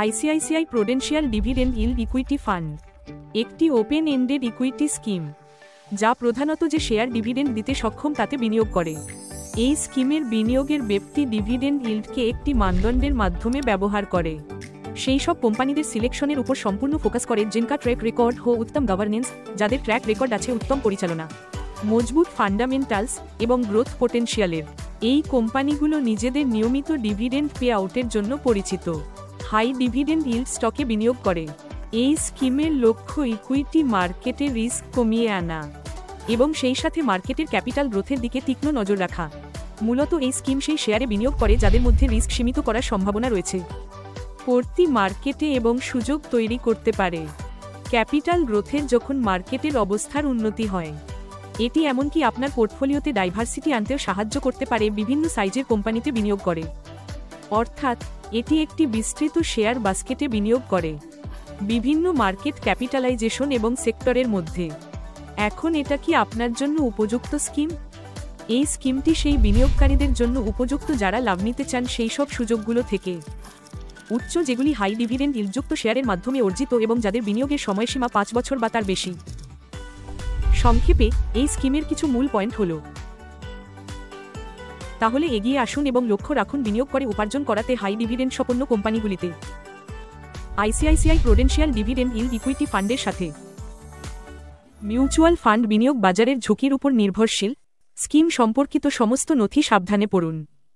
ICICI prudential dividend yield equity fund একটি open ended equity scheme যা প্রধানত যে শেয়ার ডিভিডেন্ড দিতে সক্ষম তাতে বিনিয়োগ করে। এই স্কিমের বিনিয়োগের ব্যক্তি ডিভিডেন্ড ইল্ডকে একটি মানদণ্ডের মাধ্যমে ব্যবহার করে। সেই সব কোম্পানিদের সিলেকশনের উপর সম্পূর্ণ ফোকাস করে जिनका ট্র্যাক রেকর্ড ও উত্তম গভর্নেন্স, যাদের ট্র্যাক রেকর্ড আছে উত্তম পরিচালনা, মজবুত ফান্ডামেন্টালস এবং গ্রোথ পোটেনশিয়ালের। এই কোম্পানিগুলো নিজেদের নিয়মিত ডিভিডেন্ড পে আউটের জন্য পরিচিত। হাই ডিভিডেন্ড ইল্ড স্টকে বিনিয়োগ করে। এই স্কিমের লক্ষ্য ইকুইটি মার্কেটে রিস্ক কমিয়ে আনা এবং সেই সাথে মার্কেটের ক্যাপিটাল গ্রোথের দিকে তীক্ষ্ণ নজর রাখা। মূলত এই স্কিম সেই শেয়ারে বিনিয়োগ করে যাদের মধ্যে রিস্ক সীমিত করার সম্ভাবনা রয়েছে, পড়তি মার্কেটে এবং সুযোগ তৈরি করতে পারে ক্যাপিটাল গ্রোথের যখন মার্কেটের অবস্থার উন্নতি হয়। এটি এমনকি আপনার পোর্টফোলিওতে ডাইভার্সিটি আনতেও সাহায্য করতে পারে বিভিন্ন সাইজের কোম্পানিতে বিনিয়োগ করে। অর্থাৎ এটি একটি বিস্তৃত শেয়ার বাস্কেটে বিনিয়োগ করে বিভিন্ন মার্কেট ক্যাপিটালাইজেশন এবং সেক্টরের মধ্যে। এখন এটা কি আপনার জন্য উপযুক্ত স্কিম? এই স্কিমটি সেই বিনিয়োগকারীদের জন্য উপযুক্ত যারা লাভ নিতে চান সেই সব সুযোগগুলো থেকে, উচ্চ যেগুলি হাই ডিভিডেন্ড ইল্ডযুক্ত শেয়ারের মাধ্যমে অর্জিত এবং যাদের বিনিয়োগের সময়সীমা 5 বছর বা তার বেশি। সংক্ষেপে এই স্কিমের কিছু মূল পয়েন্ট হল, তাহলে এগিয়ে আসুন এবং লক্ষ্য রাখুন বিনিয়োগ করে উপার্জন করাতে হাই ডিভিডেন্ড সম্পন্ন কোম্পানিগুলিতে ICICI prudential dividend yield equity ফান্ডের সাথে। মিউচুয়াল ফান্ড বিনিয়োগ বাজারের ঝুঁকির উপর নির্ভরশীল। স্কিম সম্পর্কিত সমস্ত নথি সাবধানে পড়ুন।